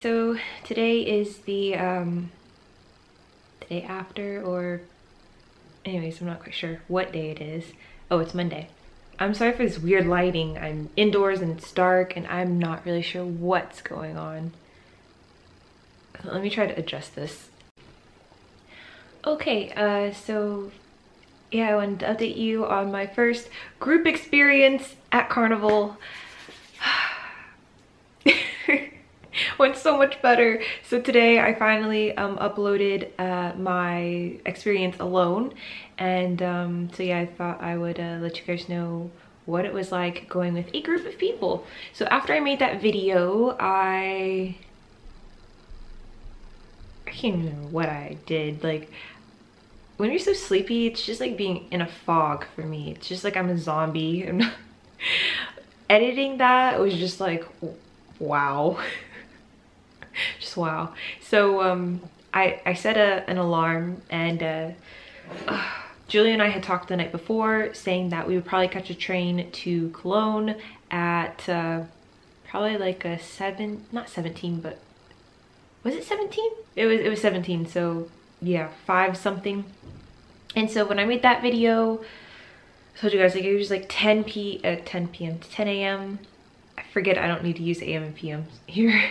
So today is the day after, or anyways, I'm not quite sure what day it is. Oh, it's Monday. I'm sorry for this weird lighting. I'm indoors and it's dark and I'm not really sure what's going on. Let me try to adjust this. Okay, so yeah, I wanted to update you on my first group experience at Carnival. Went so much better. So today I finally uploaded my experience alone, and so yeah, I thought I would let you guys know what it was like going with a group of people. So after I made that video, I can't even remember what I did. Like, when you're so sleepy, it's just like being in a fog for me. It's just like I'm a zombie. Editing that was just like, wow. Just wow. So I set an alarm, and Julie and I had talked the night before saying that we would probably catch a train to Cologne at probably like a not 17, but was it 17? It was 17, so yeah, 5 something. And so when I made that video, I told you guys, like, it was like 10 p.m. to 10 a.m. I forget, I don't need to use AM and PM here.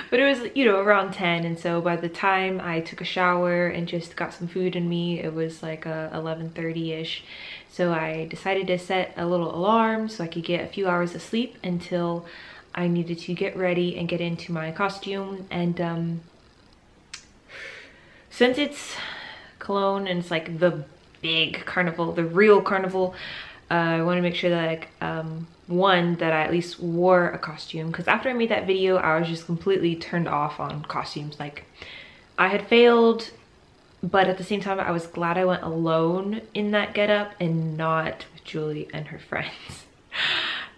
But it was, you know, around 10, and so by the time I took a shower and just got some food in me, it was like 11:30-ish. So I decided to set a little alarm so I could get a few hours of sleep until I needed to get ready and get into my costume. And since it's Cologne and it's like the big carnival, the real carnival, I want to make sure that, like, one, that I at least wore a costume, because after I made that video I was just completely turned off on costumes. Like, I had failed, but at the same time I was glad I went alone in that getup and not with Julie and her friends.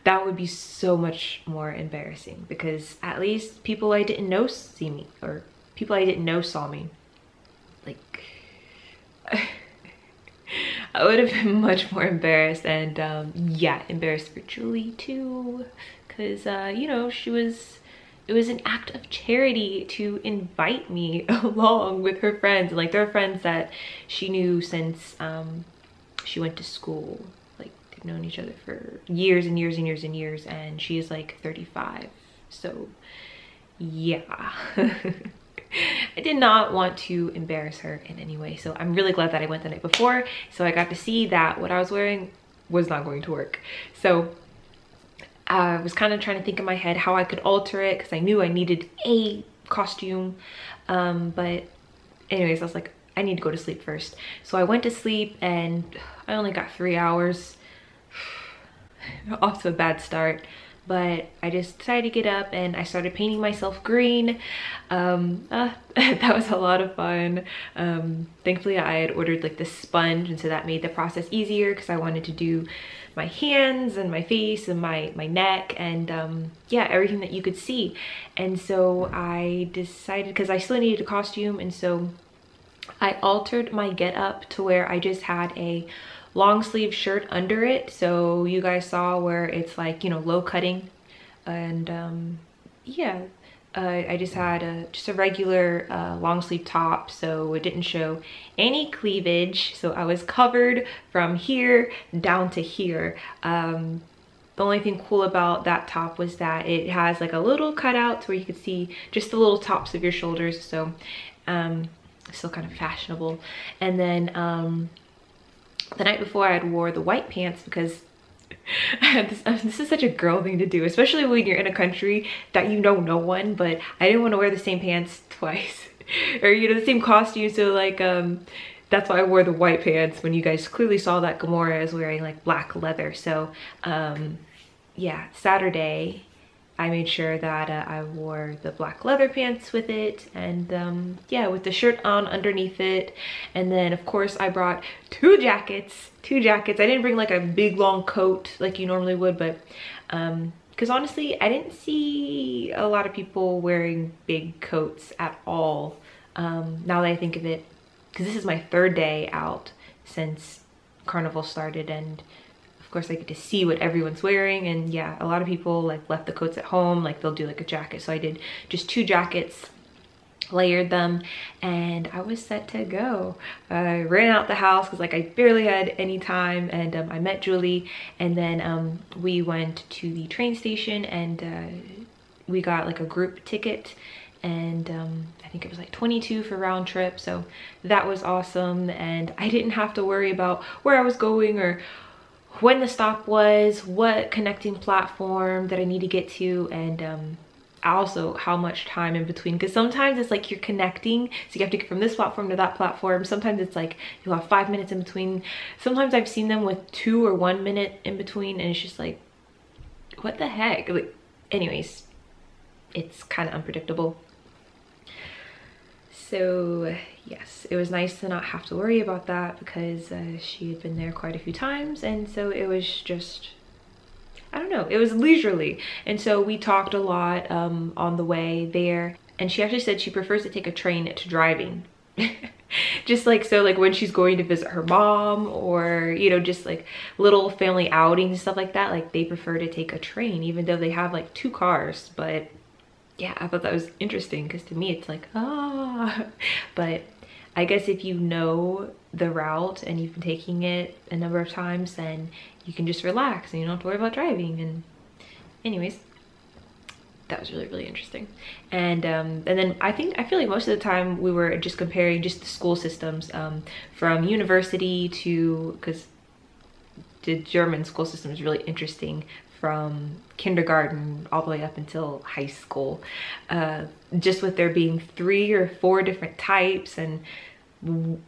That would be so much more embarrassing, because at least people I didn't know see me, or people I didn't know saw me. Like, I would have been much more embarrassed, and yeah, embarrassed for Julie too, because you know, it was an act of charity to invite me along with her friends. And like, there are friends that she knew since she went to school. Like, they've known each other for years and years and years and years, and she is like 35, so yeah. I did not want to embarrass her in any way, so I'm really glad that I went the night before, so I got to see that what I was wearing was not going to work. So I was kind of trying to think in my head how I could alter it, because I knew I needed a costume, but anyways, I was like, I need to go to sleep first. So I went to sleep and I only got 3 hours. Off to a bad start. But I just decided to get up and I started painting myself green. That was a lot of fun. Thankfully I had ordered like this sponge, and so that made the process easier, because I wanted to do my hands and my face and my neck, and yeah, everything that you could see. And so I decided, because I still needed a costume, and so I altered my get up to where I just had a long sleeve shirt under it. So you guys saw where it's like, you know, low cutting, and yeah, I just had just a regular long sleeve top, so it didn't show any cleavage, so I was covered from here down to here. The only thing cool about that top was that it has like a little cutout where you could see just the little tops of your shoulders, so still kind of fashionable. And then the night before I had wore the white pants, because I had this is such a girl thing to do, especially when you're in a country that you know no one, but I didn't want to wear the same pants twice, or, you know, the same costume. So like, that's why I wore the white pants, when you guys clearly saw that Gamora is wearing like black leather. So yeah, Saturday I made sure that I wore the black leather pants with it, and yeah, with the shirt on underneath it. And then of course I brought two jackets. I didn't bring like a big long coat like you normally would, but because honestly I didn't see a lot of people wearing big coats at all, now that I think of it, because this is my 3rd day out since Carnival started, and of course I get to see what everyone's wearing. And yeah, a lot of people like left the coats at home, like they'll do like a jacket. So I did just 2 jackets, layered them, and I was set to go. I ran out the house because like I barely had any time, and I met Julie, and then we went to the train station, and we got like a group ticket, and I think it was like 22 for round trip, so that was awesome. And I didn't have to worry about where I was going or when the stop was, what connecting platform that I need to get to, and also how much time in between, because sometimes it's like you're connecting, so you have to get from this platform to that platform. Sometimes it's like you'll have 5 minutes in between. Sometimes I've seen them with 2 or 1 minute in between, and it's just like, what the heck? Like, anyways, it's kind of unpredictable. So yes, it was nice to not have to worry about that, because she had been there quite a few times, and so it was just, I don't know, it was leisurely. And so we talked a lot on the way there, and she actually said she prefers to take a train to driving. Just like, so like when she's going to visit her mom, or you know, just like little family outings and stuff like that, like they prefer to take a train, even though they have like 2 cars. But yeah, I thought that was interesting, because to me it's like, ah. But I guess if you know the route and you've been taking it a number of times, then you can just relax and you don't have to worry about driving. And anyways, that was really, really interesting. And then I feel like most of the time we were just comparing just the school systems from university to, because the German school system is really interesting, from kindergarten all the way up until high school, just with there being 3 or 4 different types, and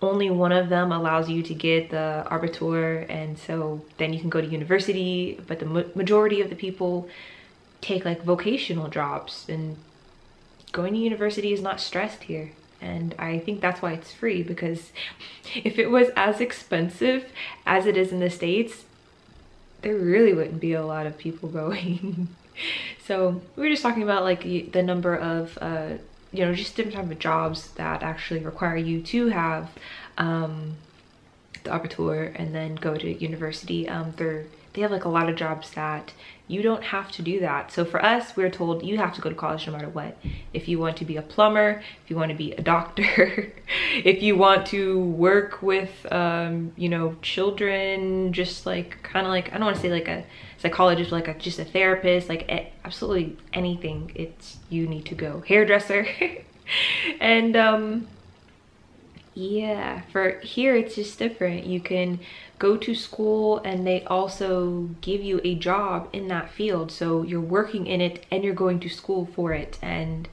only one of them allows you to get the Abitur, and so then you can go to university. But the majority of the people take like vocational jobs, and going to university is not stressed here. And I think that's why it's free, because if it was as expensive as it is in the States, there really wouldn't be a lot of people going. So we were just talking about like the number of you know, just different type of jobs that actually require you to have the Abitur and then go to university. They have like a lot of jobs that you don't have to do that. So for us, we're told you have to go to college no matter what. If you want to be a plumber, if you want to be a doctor, if you want to work with, you know, children, just like kind of like, I don't want to say like a psychologist, like just a therapist, like absolutely anything, it's, you need to go. Hairdresser. And yeah, for here it's just different. You can go to school and they also give you a job in that field, so you're working in it and you're going to school for it. And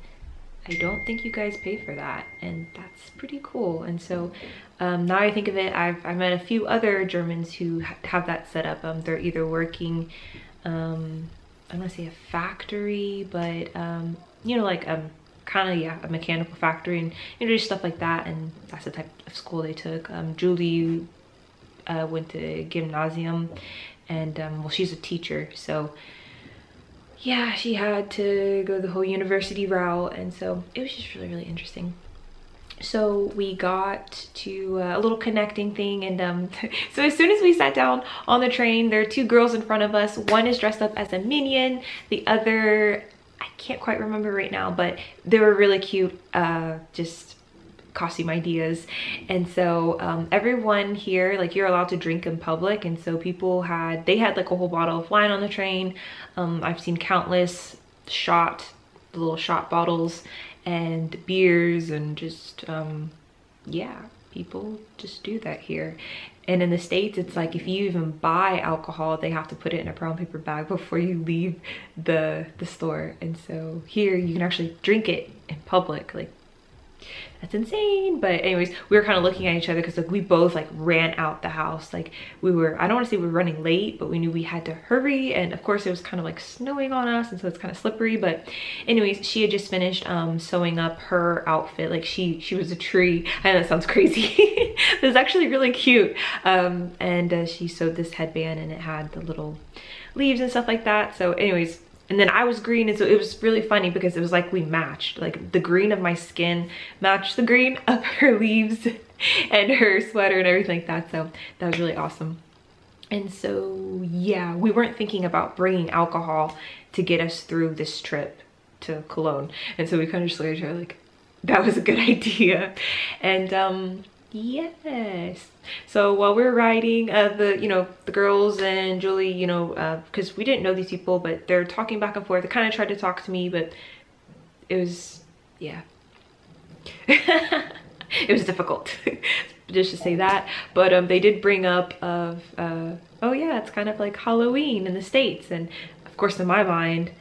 I don't think you guys pay for that, and that's pretty cool. And so now I think of it, I've met a few other Germans who have that set up. They're either working, I don't want to say a factory, but you know, like kind of, yeah, a mechanical factory, and you know, just stuff like that. And that's the type of school they took. Julie went to gymnasium, and well, she's a teacher, so yeah, she had to go the whole university route. And so it was just really, really interesting. So we got to a little connecting thing, and so as soon as we sat down on the train, there are 2 girls in front of us. One is dressed up as a minion, the other, I can't quite remember right now, but they were really cute, just costume ideas. And so everyone here, like, you're allowed to drink in public, and so people had, they had like a whole bottle of wine on the train. I've seen countless little shot bottles and beers, and just yeah, people just do that here. And in the States, it's like if you even buy alcohol, they have to put it in a brown paper bag before you leave the store. And so here you can actually drink it in public. Like, that's insane. But anyways, we were kind of looking at each other because like we both like ran out the house. Like we were, I don't want to say we were running late, but we knew we had to hurry. And of course it was kind of like snowing on us, and so it's kind of slippery. But anyways, she had just finished sewing up her outfit. Like she was a tree. I know that sounds crazy. It was actually really cute. And she sewed this headband, and it had the little leaves and stuff like that. So anyways, and then I was green, and so it was really funny because it was like we matched. Like the green of my skin matched the green of her leaves and her sweater and everything like that. So that was really awesome. And so, yeah, we weren't thinking about bringing alcohol to get us through this trip to Cologne. And so we kind of just looked at each other like, that was a good idea. And yes. So while we were riding, the girls and Julie, because we didn't know these people, but they're talking back and forth. They kind of tried to talk to me, but it was, yeah. It was difficult, just to say that. But they did bring up oh yeah, it's kind of like Halloween in the States. And of course, in my mind,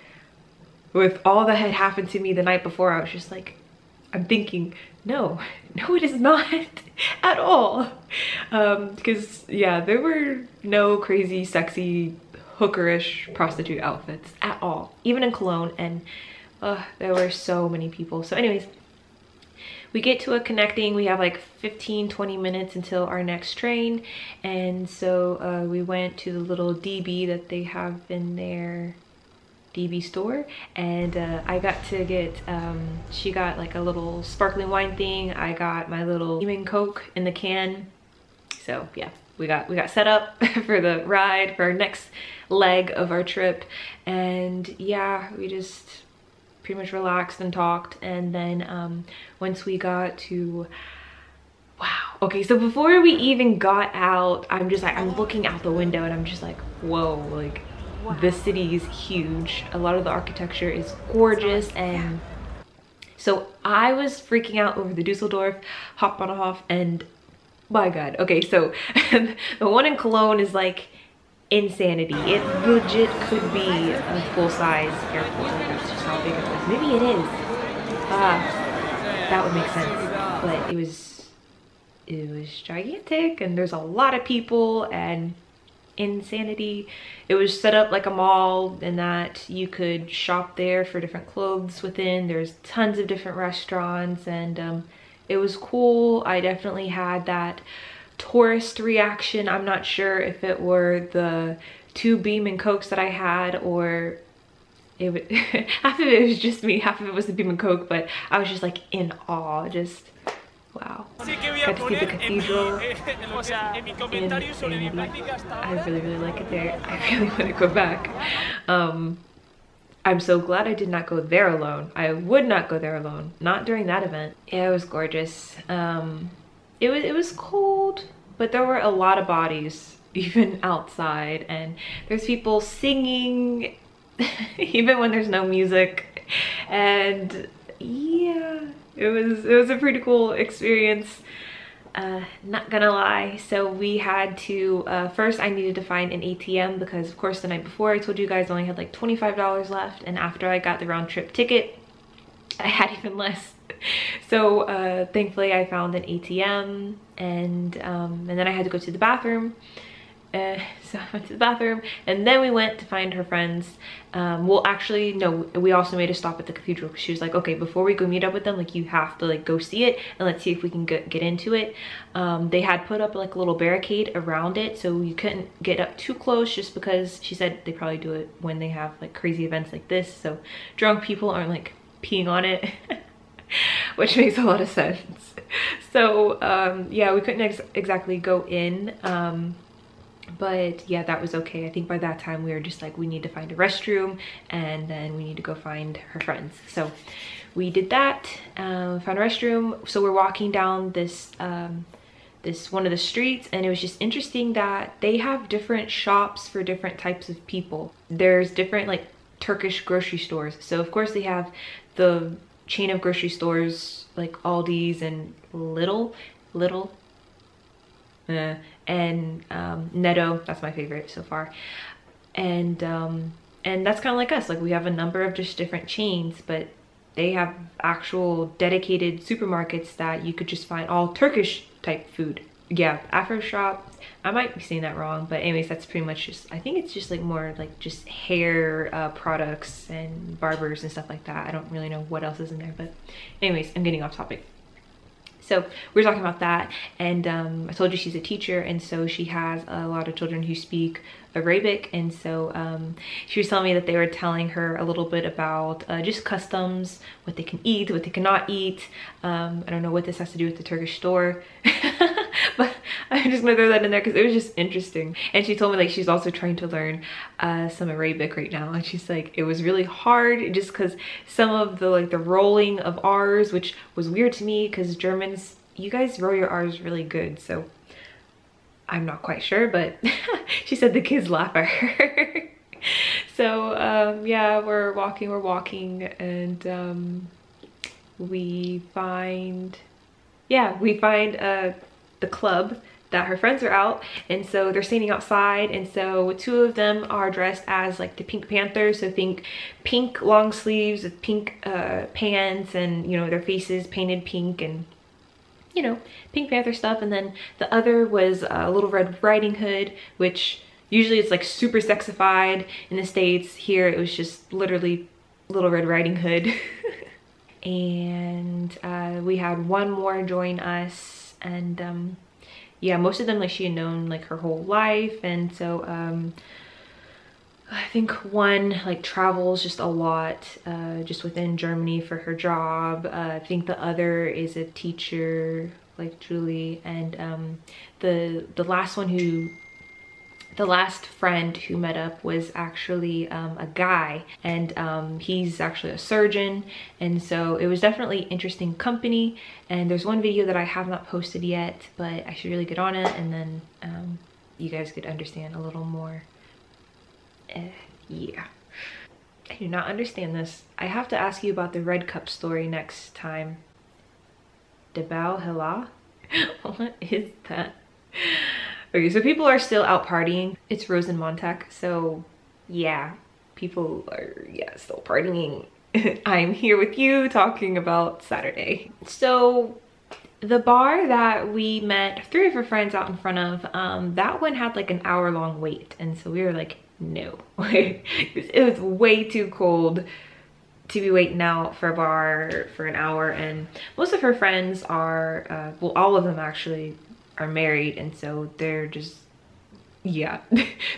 with all that had happened to me the night before, I was just like, I'm thinking, no, it is not at all. Because yeah, there were no crazy, sexy, hookerish prostitute outfits at all, even in Cologne. And there were so many people. So anyways, we get to a connecting, we have like 15-20 minutes until our next train. And so we went to the little DB that they have in their DB store, and I got to get, she got like a little sparkling wine thing. I got my little lemon Coke in the can. So yeah, we got set up for the ride, for our next leg of our trip. And yeah, we just pretty much relaxed and talked. And then once we got to, wow, okay, so before we even got out, I'm looking out the window and I'm just like, whoa, like, wow. The city is huge. A lot of the architecture is gorgeous. And so I was freaking out over the Dusseldorf Hauptbahnhof, and my God, okay, so the one in Cologne is like insanity. It legit could be a full-size airport. Like, that's just how big it was. Maybe it is. That would make sense. But it was gigantic, and there's a lot of people and insanity. It was set up like a mall in that you could shop there for different clothes within. There's tons of different restaurants, and it was cool. I definitely had that tourist reaction. I'm not sure if it were the 2 Beam and Cokes that I had, or it would half of it was just me, half of it was the Beam and Coke, but I was just like in awe, just wow. Got to see the cathedral in Sanity. I really like it there. I really want to go back. I'm so glad I did not go there alone. I would not go there alone, not during that event. Yeah, it was gorgeous. It was cold, but there were a lot of bodies even outside, and there's people singing even when there's no music. And yeah, it was a pretty cool experience, not gonna lie. So we had to first, I needed to find an ATM, because of course the night before I told you guys I only had like $25 left, and after I got the round trip ticket I had even less. So thankfully I found an ATM, and then I had to go to the bathroom. So I went to the bathroom, and then we went to find her friends. Well, actually, no, we also made a stop at the cathedral, because she was like, okay, before we go meet up with them, like, you have to like go see it, and let's see if we can get into it. They had put up like a little barricade around it, so you couldn't get up too close, just because she said they probably do it when they have like crazy events like this, so drunk people aren't like peeing on it. Which makes a lot of sense. So yeah, we couldn't exactly go in, but yeah, that was okay. I think by that time we were just like, we need to find a restroom, and then we need to go find her friends. So we did that, found a restroom. So we're walking down this one of the streets, and it was just interesting that they have different shops for different types of people. There's different like Turkish grocery stores. So of course they have the chain of grocery stores like Aldi's and Little and Netto. That's my favorite so far. And that's kind of like us. Like, we have a number of just different chains, but they have actual dedicated supermarkets that you could just find all Turkish type food. Yeah, Afro shop. I might be saying that wrong, but anyways, that's pretty much just, I think it's just like more like just hair products and barbers and stuff like that. I don't really know what else is in there, but anyways, I'm getting off topic. So we were talking about that, and I told you she's a teacher, and so she has a lot of children who speak Arabic, and so she was telling me that they were telling her a little bit about just customs, what they can eat, what they cannot eat. I don't know what this has to do with the Turkish store, But I'm just gonna throw that in there because it was just interesting. And she told me like she's also trying to learn some Arabic right now, and she's like it was really hard just because some of the like the rolling of R's, which was weird to me because Germans, you guys roll your R's really good, so I'm not quite sure, but she said the kids laugh at her. So yeah, we're walking, and we find the club that her friends are out, and so they're standing outside, and so two of them are dressed as like the Pink Panthers. So think pink long sleeves with pink pants, and you know, their faces painted pink, and you know, Pink Panther stuff. And then the other was Little Red Riding Hood, which usually it's like super sexified in the States. Here it was just literally Little Red Riding Hood. And we had one more join us, and yeah, most of them like she had known like her whole life. And so I think one like travels just a lot just within Germany for her job. I think the other is a teacher like Julie, and the last one the last friend who met up was actually a guy, and he's actually a surgeon. And so it was definitely interesting company. And there's one video that I have not posted yet, but I should really get on it, and then you guys could understand a little more. Yeah, I do not understand this. I have to ask you about the red cup story next time. Debao Hela? What is that? Okay, so people are still out partying. It's Rosenmontag, so yeah, people are, yeah, still partying. I'm here with you talking about Saturday. So the bar that we met 3 of her friends out in front of, that one had like an hour-long wait, and so we were like, no. It was way too cold to be waiting out for a bar for an hour. And most of her friends are, well, all of them actually are married, and so they're just, yeah,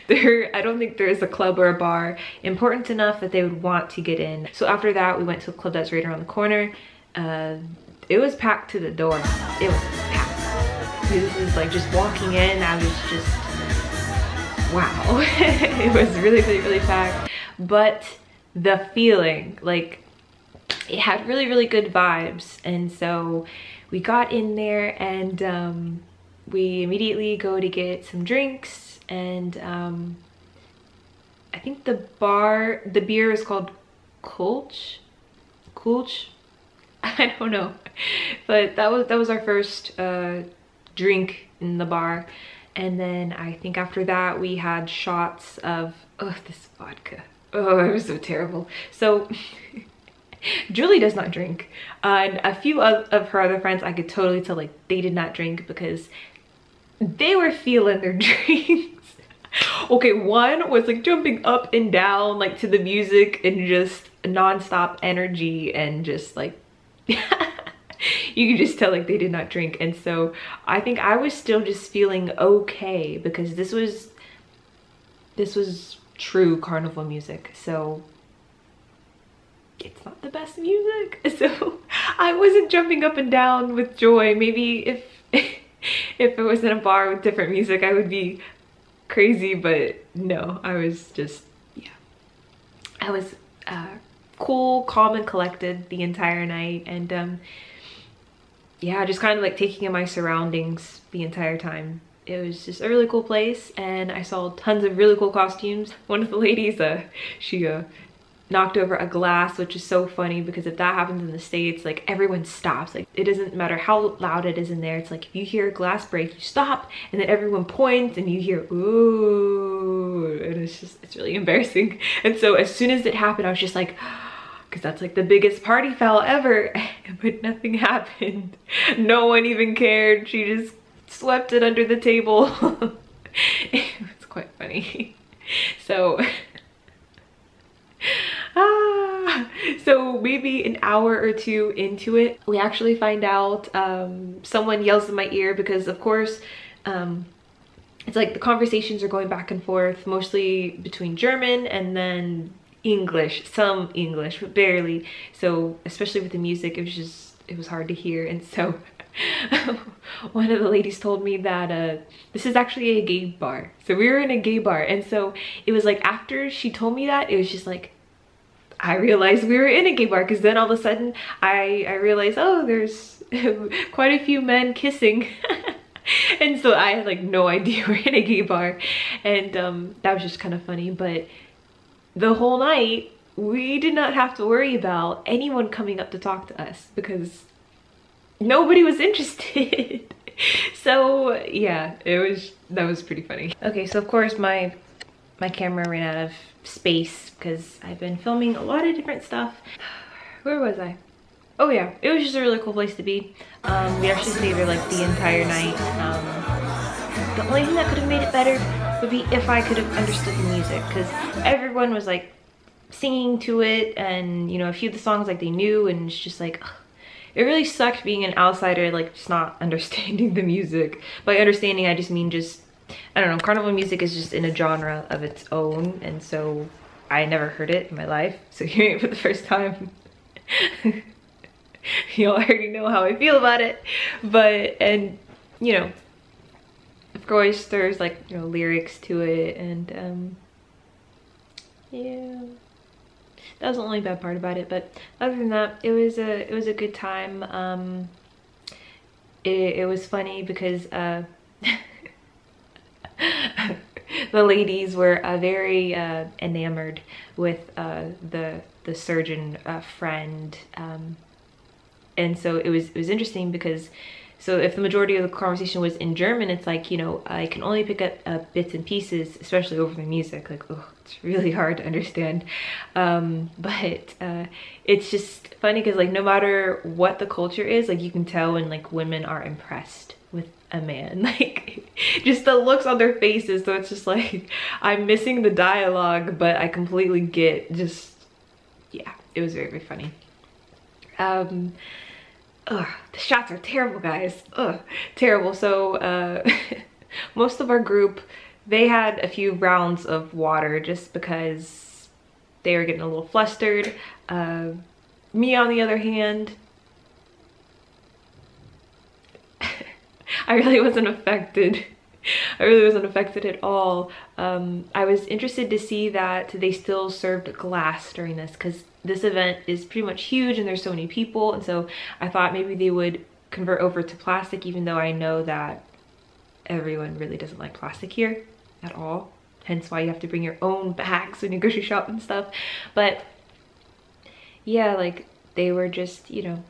I don't think there's a club or a bar important enough that they would want to get in. So after that, we went to a club that's right around the corner. It was packed to the door. It was packed. This is like just walking in, I was just, wow. It was really packed. But the feeling, like, it had really good vibes. And so we got in there, and we immediately go to get some drinks, and I think the beer is called Kulch. I don't know, but that was our first drink in the bar. And then I think after that we had shots of this vodka. Oh, it was so terrible. So Julie does not drink, and a few of her other friends, I could totally tell like they did not drink because they were feeling their drinks. Okay, one was like jumping up and down like to the music and just non-stop energy, and just like you could just tell like they did not drink. And so I think I was still just feeling okay because this was true carnival music, so it's not the best music. So I wasn't jumping up and down with joy. Maybe if it was in a bar with different music, I would be crazy, but no, I was just, yeah, I was cool, calm, and collected the entire night. And yeah, just kind of like taking in my surroundings the entire time. It was just a really cool place, and I saw tons of really cool costumes. One of the ladies, she knocked over a glass, which is so funny because if that happens in the States, like everyone stops. Like it doesn't matter how loud it is in there. It's like if you hear a glass break, you stop, and then everyone points and you hear ooh, and it's really embarrassing. And so as soon as it happened, I was just like, because that's like the biggest party foul ever. But nothing happened. No one even cared. She just swept it under the table. It was quite funny. So so maybe an hour or two into it, we actually find out someone yells in my ear, because of course it's like the conversations are going back and forth, mostly between German and then English, some English, but barely. So especially with the music, it was hard to hear. And so one of the ladies told me that this is actually a gay bar. So we were in a gay bar, and so it was like after she told me that, it was just like I realized we were in a gay bar, because then all of a sudden I realized, oh, there's quite a few men kissing. And so I had like no idea we're in a gay bar, and that was just kind of funny. But the whole night we did not have to worry about anyone coming up to talk to us because nobody was interested. So yeah, that was pretty funny. Okay, so of course my camera ran out of space because I've been filming a lot of different stuff. Where was I? Oh yeah, it was just a really cool place to be. We actually stayed there like the entire night. The only thing that could have made it better would be if I could have understood the music, because everyone was like singing to it, and you know, a few of the songs like they knew, and it's just like, ugh. It really sucked being an outsider, like just not understanding the music. By understanding, I just mean just, I don't know, carnival music is just in a genre of its own, and so I never heard it in my life. So hearing it for the first time, you already know how I feel about it. But, and you know, of course there's like, you know, lyrics to it, and yeah, that was the only bad part about it. But other than that, it was a good time. It was funny because the ladies were very enamored with the surgeon friend, and so it was interesting because, so if the majority of the conversation was in German, it's like, you know, I can only pick up bits and pieces, especially over the music. Like, oh, it's really hard to understand. But it's just funny because, like, no matter what the culture is, like, you can tell when like women are impressed with a man, like just the looks on their faces. So it's just like, I'm missing the dialogue, but I completely get, just, yeah, it was very, very funny. Ugh, the shots are terrible, guys. Ugh, terrible. So most of our group, they had a few rounds of water just because they were getting a little flustered. Me, on the other hand, I really wasn't affected. I really wasn't affected at all. I was interested to see that they still served glass during this, because this event is pretty much huge and there's so many people, and so I thought maybe they would convert over to plastic, even though I know that everyone really doesn't like plastic here at all. Hence why you have to bring your own bags when you grocery shop and stuff. But yeah, like they were just, you know,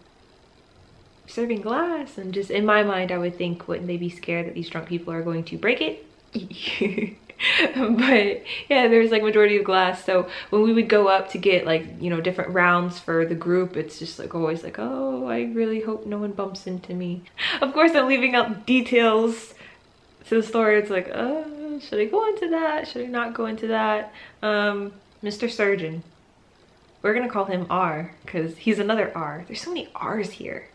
serving glass, and just in my mind I would think, wouldn't they be scared that these drunk people are going to break it? But yeah, there's like majority of glass. So when we would go up to get like, you know, different rounds for the group, it's just like always like, oh, I really hope no one bumps into me. Of course I'm leaving out details to the story. It's like, oh, should I go into that? Should I not go into that? Mr. Surgeon, we're gonna call him R because he's another R. There's so many R's here.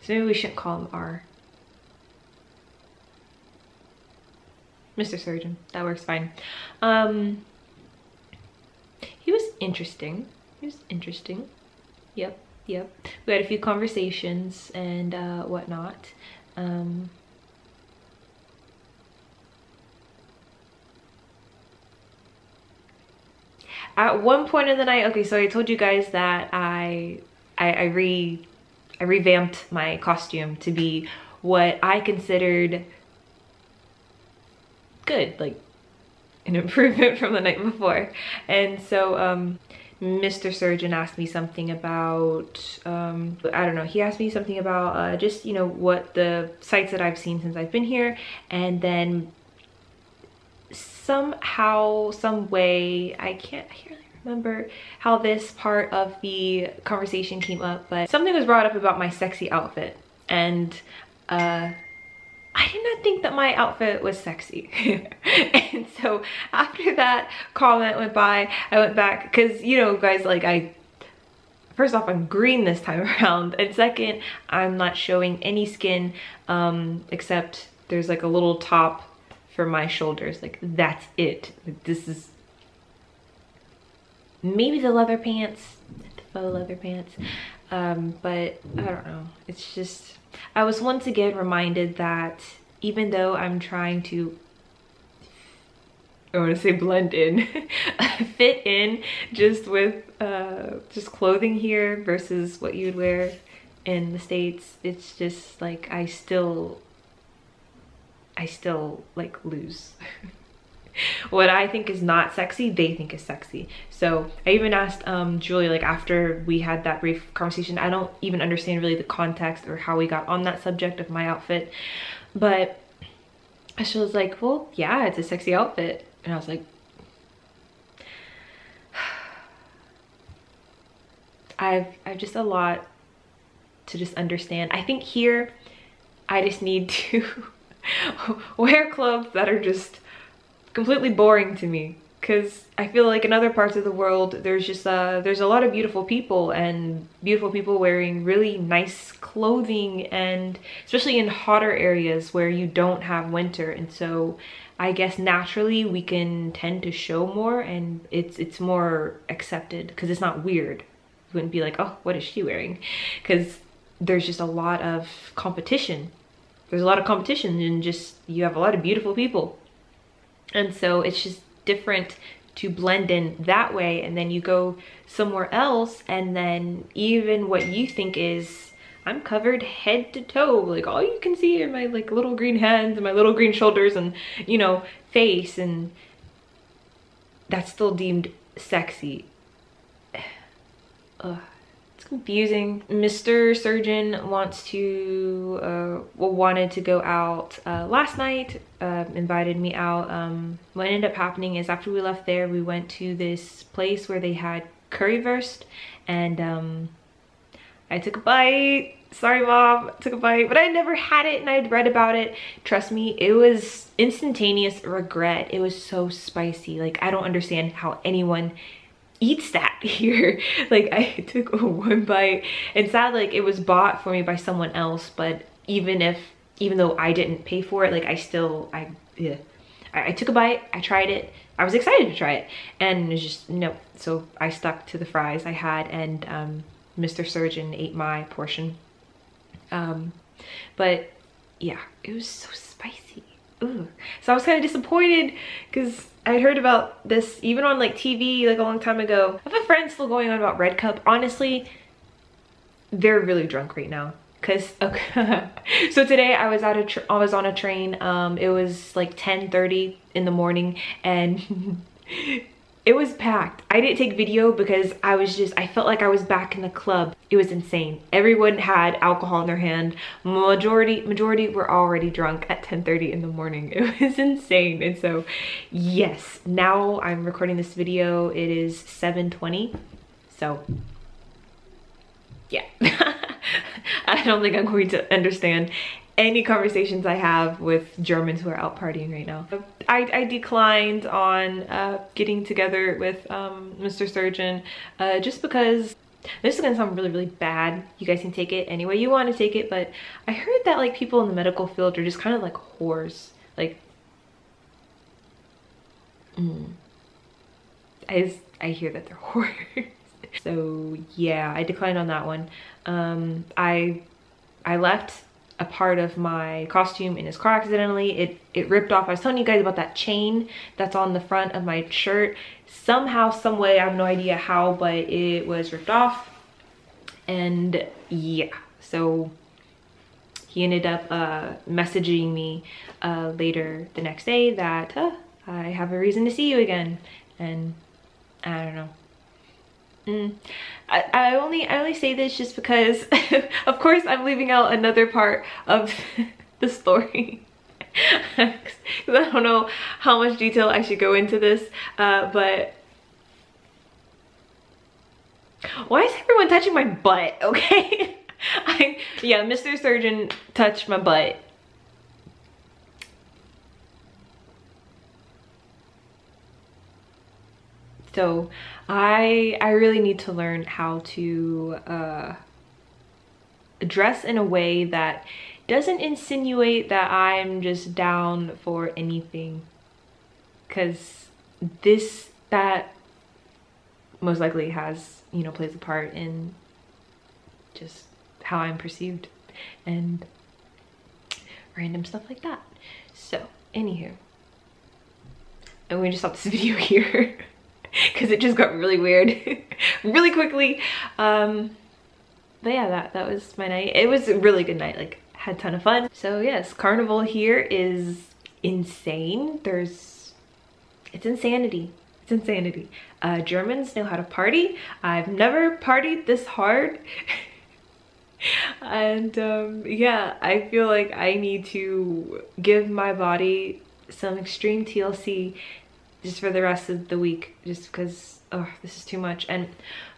So maybe we shouldn't call him R. Mr. Surgeon, that works fine. He was interesting. He was interesting. Yep. We had a few conversations and whatnot. At one point in the night, okay, so I told you guys that I revamped my costume to be what I considered good, like an improvement from the night before. And so Mr. Surgeon asked me something about, I don't know, he asked me something about just, you know, what the sights that I've seen since I've been here, and then somehow, some way, I really remember how this part of the conversation came up, but something was brought up about my sexy outfit, and I did not think that my outfit was sexy. And so after that comment went by, I went back, because, you know, guys, like, first off, I'm green this time around, and second, I'm not showing any skin, except there's like a little top for my shoulders. Like, that's it. This is maybe the leather pants, the faux leather pants. But I don't know, it's just, I was once again reminded that even though I'm trying to, I want to say blend in, fit in just with just clothing here versus what you'd wear in the States, it's just like I still like lose. What I think is not sexy, they think is sexy. So I even asked Julie, like after we had that brief conversation, I don't even understand really the context or how we got on that subject of my outfit, but she was like, well, yeah, it's a sexy outfit. And I was like, I've just a lot to just understand. I think here I just need to wear clothes that are just completely boring to me, because I feel like in other parts of the world there's just there's a lot of beautiful people, and beautiful people wearing really nice clothing, and especially in hotter areas where you don't have winter, and so I guess naturally we can tend to show more, and it's more accepted because it's not weird. You wouldn't be like, oh, what is she wearing? Because there's just a lot of competition. There's a lot of competition, and just you have a lot of beautiful people. And so it's just different to blend in that way, and then you go somewhere else and then even what you think is, I'm covered head to toe, like all you can see are my like little green hands and my little green shoulders and, you know, face, and that's still deemed sexy. Ugh. Confusing. Mr. Surgeon wants to wanted to go out last night, invited me out. What ended up happening is after we left there, we went to this place where they had currywurst, and I took a bite. Sorry, Mom, took a bite, but I never had it and I'd read about it. Trust me, it was instantaneous regret. It was so spicy. Like, I don't understand how anyone eats that here. Like, I took one bite, and sadly, like, it was bought for me by someone else, but even though I didn't pay for it, like, I took a bite, I tried it, I was excited to try it, and it was just no. So I stuck to the fries I had, and Mr. Surgeon ate my portion. But yeah, it was so spicy. Ugh. So I was kind of disappointed because I heard about this even on like TV like a long time ago. I have a friend still going on about Red Cup. Honestly, they're really drunk right now. Cause okay. So today I was on a train. It was like 10:30 in the morning, and it was packed. I didn't take video because I felt like I was back in the club. It was insane. Everyone had alcohol in their hand. Majority were already drunk at 10:30 in the morning. It was insane. And so yes, now I'm recording this video. It is 7:20. So yeah. I don't think I'm going to understand any conversations I have with Germans who are out partying right now. I declined on getting together with Mr. Surgeon just because this is gonna sound really, really bad. You guys can take it any way you want to take it, but I heard that like people in the medical field are just kind of like whores. Like, I hear that they're whores. So yeah, I declined on that one. I left a part of my costume in his car accidentally. It ripped off. I was telling you guys about that chain that's on the front of my shirt. Somehow, some way, I have no idea how, but it was ripped off. And yeah, so he ended up messaging me later the next day that I have a reason to see you again. And I don't know. I only say this just because of course I'm leaving out another part of the story because I don't know how much detail I should go into this, but why is everyone touching my butt? Okay. Yeah, Mr. Surgeon touched my butt. So I really need to learn how to dress in a way that doesn't insinuate that I'm just down for anything, because that most likely has, you know, plays a part in just how I'm perceived and random stuff like that. So anywho, I'm going to stop this video here because it just got really weird really quickly. But yeah, that was my night. It was a really good night, like had a ton of fun. So yes, Carnival here is insane. It's insanity. It's insanity. Germans know how to party. I've never partied this hard. And yeah, I feel like I need to give my body some extreme TLC just for the rest of the week, just because, oh, this is too much. And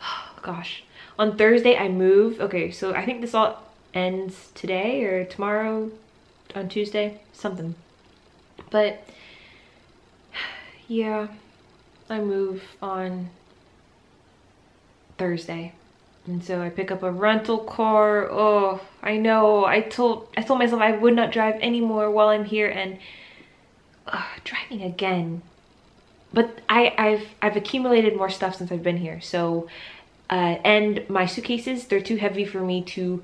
oh, gosh, on Thursday I move. Okay, so I think this all ends today or tomorrow, on Tuesday, something. But yeah, I move on Thursday. And so I pick up a rental car. Oh, I know. I told myself I would not drive anymore while I'm here, and driving again. But I've accumulated more stuff since I've been here. So and my suitcases, they're too heavy for me to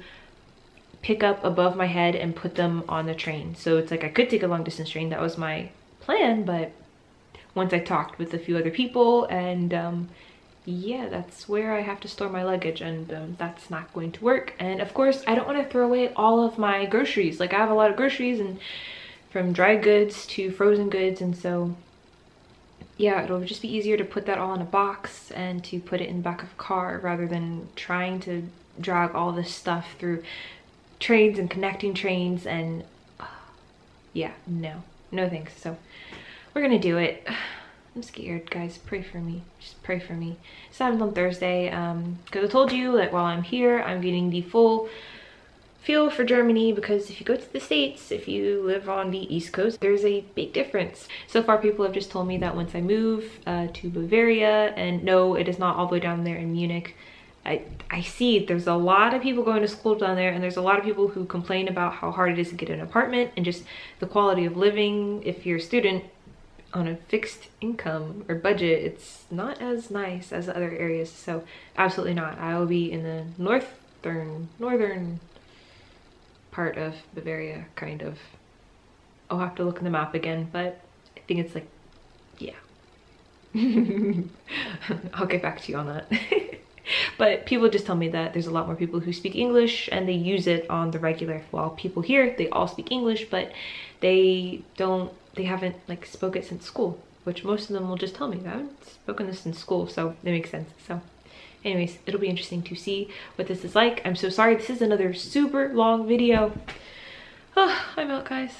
pick up above my head and put them on the train. So it's like I could take a long distance train. That was my plan, but once I talked with a few other people, and yeah, that's where I have to store my luggage, and that's not going to work. And of course, I don't want to throw away all of my groceries. Like, I have a lot of groceries, and from dry goods to frozen goods, and so yeah, it'll just be easier to put that all in a box and to put it in the back of a car rather than trying to drag all this stuff through trains and connecting trains. And yeah, no thanks. So we're gonna do it. I'm scared, guys. Pray for me. Just pray for me. This happens on Thursday, because I told you that while I'm here, I'm getting the full feel for Germany, because if you go to the States, if you live on the East Coast, there's a big difference. So far, people have just told me that once I move to Bavaria, and no, it is not all the way down there in Munich. I see there's a lot of people going to school down there, and there's a lot of people who complain about how hard it is to get an apartment and just the quality of living if you're a student on a fixed income or budget. It's not as nice as the other areas. So absolutely not. I will be in the northern part of Bavaria, kind of. I'll have to look in the map again, but I think it's like, yeah. I'll get back to you on that. But people just tell me that there's a lot more people who speak English and they use it on the regular. While people here, they all speak English, but they haven't like spoke it since school, which most of them will just tell me that I haven't spoken this in school, so it makes sense. So anyways, it'll be interesting to see what this is like. I'm so sorry, this is another super long video. Oh, I'm out, guys.